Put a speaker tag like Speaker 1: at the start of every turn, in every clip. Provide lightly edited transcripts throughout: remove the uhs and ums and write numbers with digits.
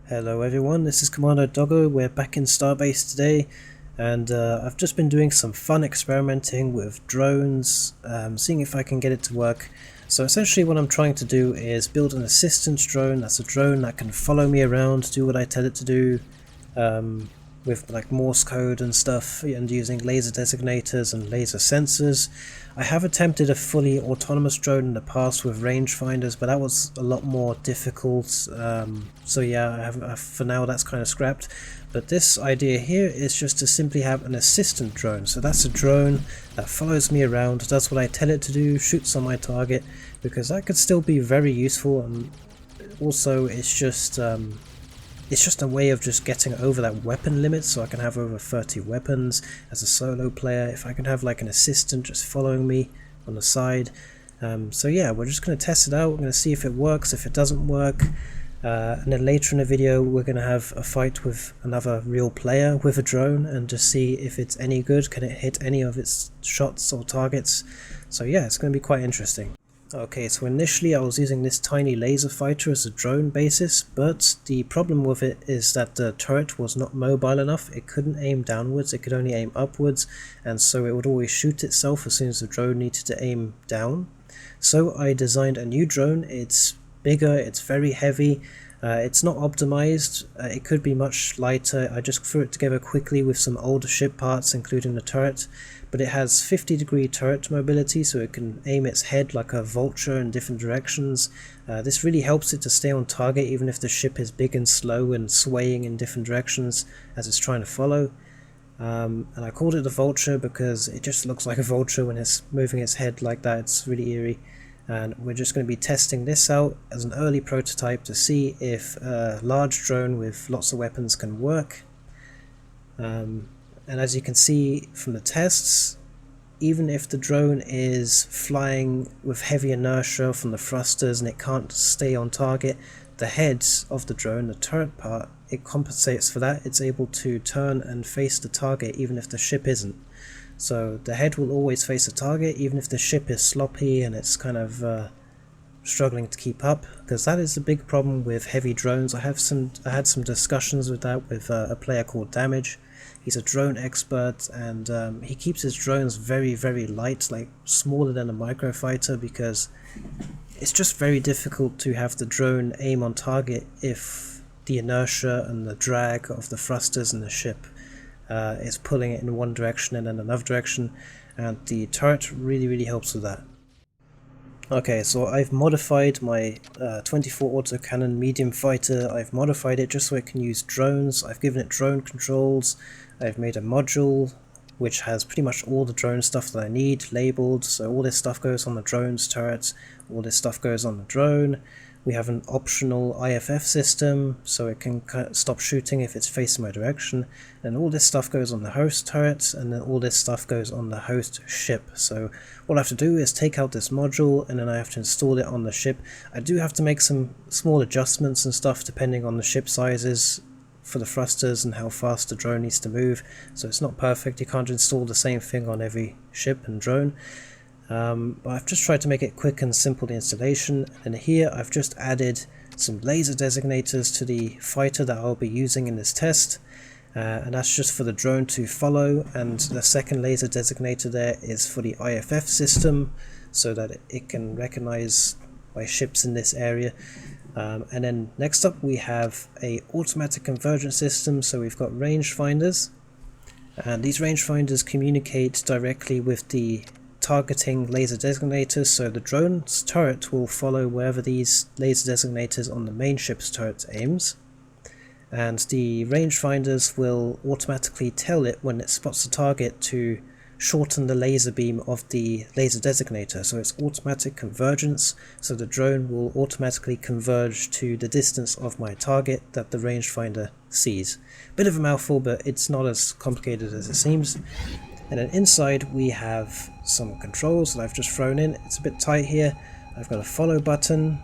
Speaker 1: Hello everyone, this is Commando Doggo. We're back in Starbase today, and I've just been doing some fun experimenting with drones, seeing if I can get it to work. So essentially what I'm trying to do is build an assistance drone. That's a drone that can follow me around, do what I tell it to do, with like Morse code and stuff, and using laser designators and laser sensors. I have attempted a fully autonomous drone in the past with rangefinders, but that was a lot more difficult. So yeah, for now that's kind of scrapped. But this idea here is just to simply have an assistant drone. So that's a drone that follows me around, does what I tell it to do, shoots on my target, because that could still be very useful. And also it's just a way of just getting over that weapon limit, so I can have over 30 weapons as a solo player. If I can have like an assistant just following me on the side. So yeah, we're just going to test it out. We're going to see if it works, if it doesn't work. And then later in the video we're going to have a fight with another real player with a drone and just see if it's any good, can it hit any of its shots or targets. So yeah, it's going to be quite interesting. Okay, so initially I was using this tiny laser fighter as a drone basis, but the problem with it is that the turret was not mobile enough. It couldn't aim downwards, it could only aim upwards, and so it would always shoot itself as soon as the drone needed to aim down. So I designed a new drone. It's bigger, it's very heavy, it's not optimized, it could be much lighter. I just threw it together quickly with some older ship parts including the turret, but it has 50-degree turret mobility, so it can aim its head like a vulture in different directions. This really helps it to stay on target even if the ship is big and slow and swaying in different directions as it's trying to follow. And I called it a vulture because it just looks like a vulture when it's moving its head like that. It's really eerie. And we're just going to be testing this out as an early prototype to see if a large drone with lots of weapons can work. And as you can see from the tests, even if the drone is flying with heavy inertia from the thrusters and it can't stay on target, the head of the drone, the turret part, it compensates for that. It's able to turn and face the target even if the ship isn't. So the head will always face the target even if the ship is sloppy and it's kind of struggling to keep up, because that is a big problem with heavy drones. I had some discussions with that with a player called Damage. He's a drone expert, and he keeps his drones very, very light, like smaller than a microfighter, because it's just very difficult to have the drone aim on target if the inertia and the drag of the thrusters in the ship is pulling it in one direction and then another direction, and the turret really helps with that. Okay, so I've modified my 24 autocannon medium fighter. I've modified it just so it can use drones. I've given it drone controls. I've made a module which has pretty much all the drone stuff that I need labeled, so all this stuff goes on the drone's turret, all this stuff goes on the drone. We have an optional IFF system, so it can stop shooting if it's facing my direction, and all this stuff goes on the host turret, and then all this stuff goes on the host ship. So what I have to do is take out this module, and then I have to install it on the ship. I do have to make some small adjustments and stuff depending on the ship sizes for the thrusters and how fast the drone needs to move, so it's not perfect. You can't install the same thing on every ship and drone. But I've just tried to make it quick and simple, the installation, and here I've just added some laser designators to the fighter that I'll be using in this test, and that's just for the drone to follow, and the second laser designator there is for the IFF system so that it can recognize my ships in this area. And then next up we have a automatic convergence system, so we've got rangefinders, and these rangefinders communicate directly with the targeting laser designators, so the drone's turret will follow wherever these laser designators on the main ship's turret aims, and the rangefinders will automatically tell it when it spots the target to shorten the laser beam of the laser designator. So it's automatic convergence, so the drone will automatically converge to the distance of my target that the rangefinder sees. Bit of a mouthful, but it's not as complicated as it seems. And then inside we have some controls that I've just thrown in. It's a bit tight here. I've got a follow button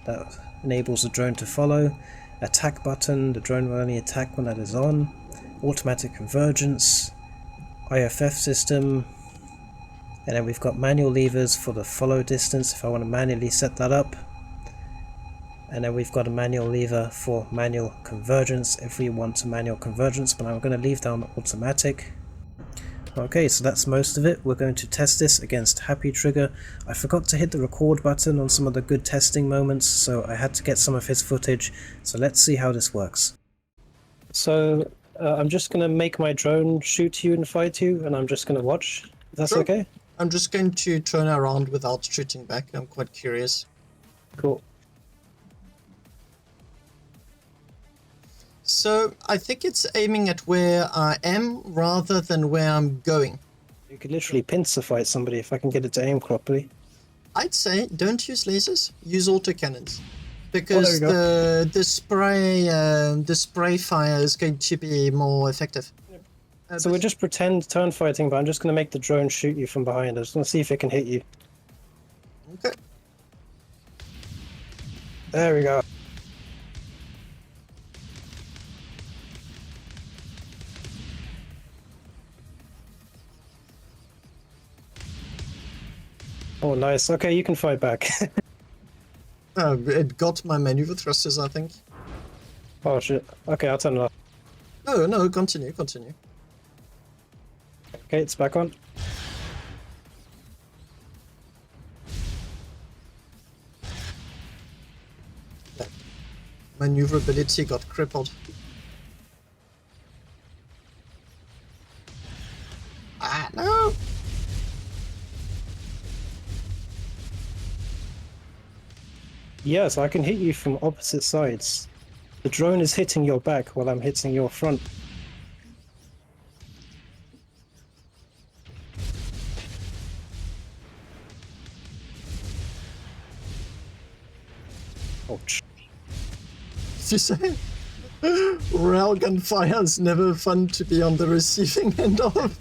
Speaker 1: that enables the drone to follow, attack button, the drone will only attack when that is on, automatic convergence, IFF system, and then we've got manual levers for the follow distance if I want to manually set that up. and then we've got a manual lever for manual convergence if we want to manual convergence, but I'm going to leave that on automatic. Okay, so that's most of it. We're going to test this against Happy Trigger. I forgot to hit the record button on some of the good testing moments, so I had to get some of his footage. So let's see how this works. So I'm just going to make my drone shoot you and fight you, and I'm just going to watch. If that's
Speaker 2: Sure.
Speaker 1: okay?
Speaker 2: I'm just going to turn around without shooting back. I'm quite curious.
Speaker 1: Cool.
Speaker 2: So I think it's aiming at where I am rather than where I'm going.
Speaker 1: You could literally pincer fight somebody if I can get it to aim properly.
Speaker 2: I'd say don't use lasers, use autocannons. Because
Speaker 1: Oh,
Speaker 2: the spray fire is going to be more effective.
Speaker 1: So we'll just pretend turn fighting, but I'm just going to make the drone shoot you from behind. I just want to see if it can hit you.
Speaker 2: Okay.
Speaker 1: There we go. Oh, nice. Okay, you can fight back.
Speaker 2: It got my maneuver thrusters, I think.
Speaker 1: Oh, shit. Okay, I'll turn it off.
Speaker 2: No, continue.
Speaker 1: Okay, it's back on.
Speaker 2: Maneuverability got crippled. Ah, no!
Speaker 1: Yes, I can hit you from opposite sides. The drone is hitting your back while I'm hitting your front. Ouch.
Speaker 2: Did you say? Railgun fire is never fun to be on the receiving end of.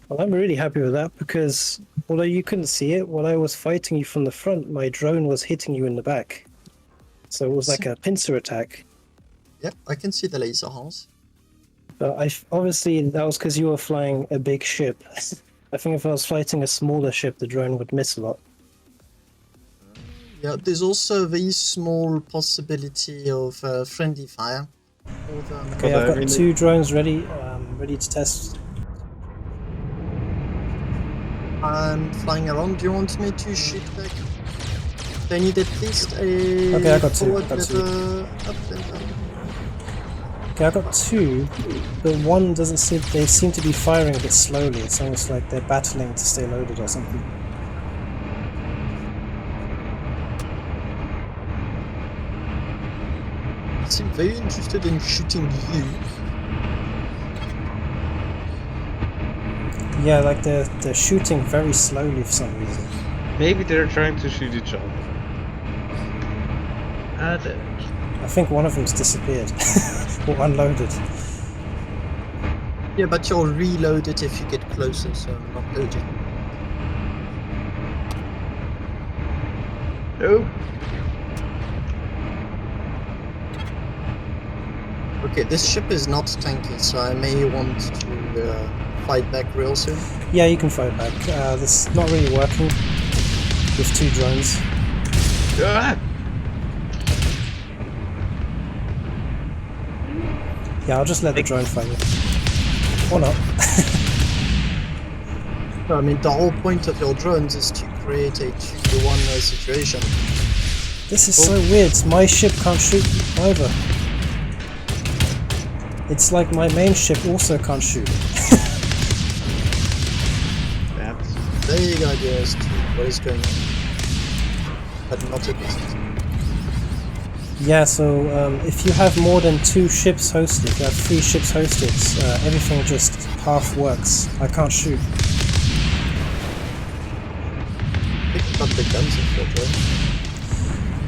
Speaker 1: Well, I'm really happy with that because although you couldn't see it, while I was fighting you from the front, my drone was hitting you in the back. So it was like a pincer attack.
Speaker 2: Yep, I can see the laser holes.
Speaker 1: But obviously that was because you were flying a big ship. I think if I was fighting a smaller ship, the drone would miss a lot.
Speaker 2: Yeah, there's also a very small possibility of friendly fire.
Speaker 1: Okay, I've got 2 drones ready, ready to test.
Speaker 2: I'm flying around. Do you want me to shoot back? They need at least a
Speaker 1: Okay, I got 2.
Speaker 2: forward lever up and down.
Speaker 1: Okay, I got 2, but one doesn't seem. They seem to be firing a bit slowly. It's almost like they're battling to stay loaded or something.
Speaker 2: They seem very interested in shooting you.
Speaker 1: Yeah, like they're shooting very slowly for some reason.
Speaker 3: Maybe they're trying to shoot each other.
Speaker 1: I think one of them's disappeared or unloaded.
Speaker 2: Yeah, but you'll reload it if you get closer, so I'm not urging.
Speaker 3: No.
Speaker 2: Okay, this ship is not tanky, so I may want to fight back real soon.
Speaker 1: Yeah, you can fight back. This is not really working with 2 drones.
Speaker 3: Ah!
Speaker 1: Yeah, I'll just let the drone fight you. Or not.
Speaker 2: No, I mean, the whole point of your drones is to create a 2-to-1 situation.
Speaker 1: This is so weird. My ship can't shoot either. It's like my main ship also can't shoot.
Speaker 3: That's
Speaker 2: Vague idea as to what is going on, but not at least.
Speaker 1: Yeah, so if you have more than 2 ships hosted, if you have 3 ships hosted, everything just half works. I can't shoot.
Speaker 2: Pick up the guns if you're drone.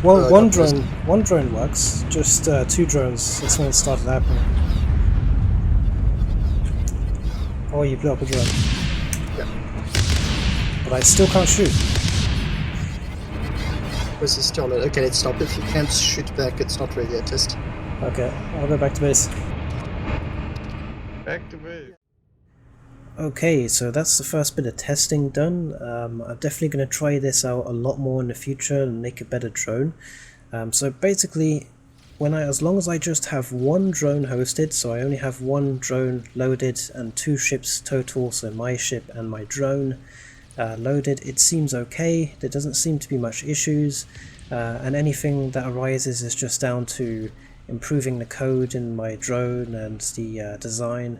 Speaker 1: Well, one drone works. Just 2 drones. That's when it started happening. Oh, you blew up a drone.
Speaker 2: Yeah.
Speaker 1: But I still can't shoot.
Speaker 2: This is still okay, let's stop. If you can't shoot back, it's not really a test.
Speaker 1: Okay, I'll go back to base.
Speaker 3: back to base.
Speaker 1: Okay, so that's the first bit of testing done. I'm definitely going to try this out a lot more in the future and make a better drone. So basically, as long as I just have one drone hosted, so I only have one drone loaded and 2 ships total, so my ship and my drone loaded, it seems okay. There doesn't seem to be much issues, and anything that arises is just down to improving the code in my drone and the design.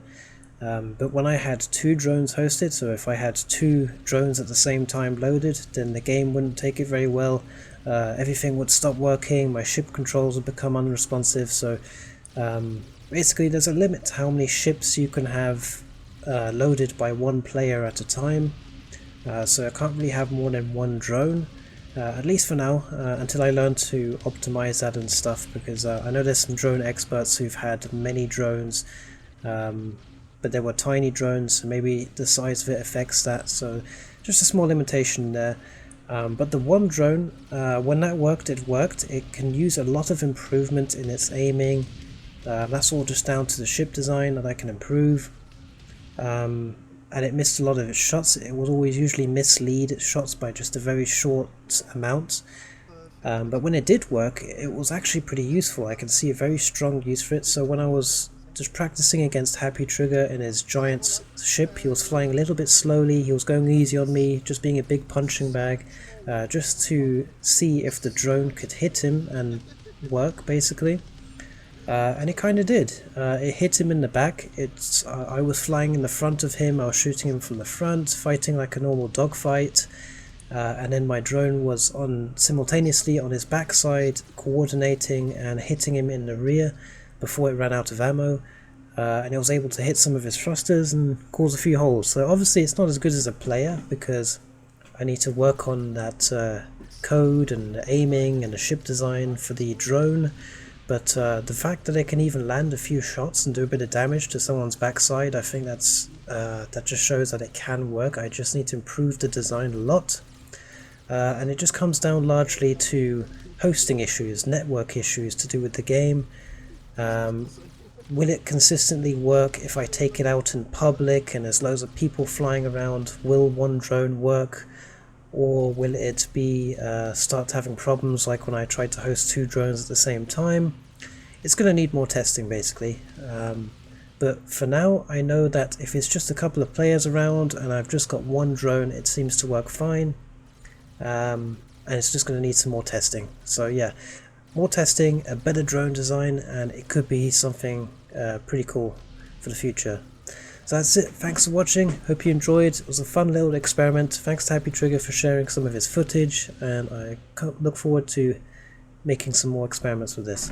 Speaker 1: But when I had 2 drones hosted, so if I had 2 drones at the same time loaded, then the game wouldn't take it very well. Everything would stop working, my ship controls would become unresponsive, so basically there's a limit to how many ships you can have loaded by one player at a time. So I can't really have more than one drone, at least for now, until I learn to optimize that and stuff, because I know there's some drone experts who've had many drones, but they were tiny drones, so maybe the size of it affects that, so just a small limitation there. But the one drone, when that worked, it worked. It can use a lot of improvement in its aiming. That's all just down to the ship design that I can improve. And it missed a lot of its shots. It would always usually mislead its shots by just a very short amount. But when it did work, it was actually pretty useful. I can see a very strong use for it. So when I was just practicing against Happy Trigger in his giant ship, he was flying a little bit slowly, he was going easy on me, just being a big punching bag, just to see if the drone could hit him and work, basically. And it kind of did. It hit him in the back. I was flying in the front of him, I was shooting him from the front, fighting like a normal dogfight, and then my drone was simultaneously on his backside, coordinating and hitting him in the rear before it ran out of ammo, and it was able to hit some of his thrusters and cause a few holes. So obviously it's not as good as a player, because I need to work on that code and the aiming and the ship design for the drone. But the fact that it can even land a few shots and do a bit of damage to someone's backside, I think that just shows that it can work. I just need to improve the design a lot. And it just comes down largely to hosting issues, network issues to do with the game. Will it consistently work if I take it out in public and there's loads of people flying around? Will one drone work? Or will it start having problems like when I tried to host 2 drones at the same time? It's going to need more testing, basically. But for now, I know that if it's just a couple of players around and I've just got one drone, it seems to work fine. And it's just going to need some more testing. So yeah, more testing, a better drone design, and it could be something pretty cool for the future. So that's it. Thanks for watching. Hope you enjoyed. It was a fun little experiment. Thanks to Happy Trigger for sharing some of his footage, and I look forward to making some more experiments with this.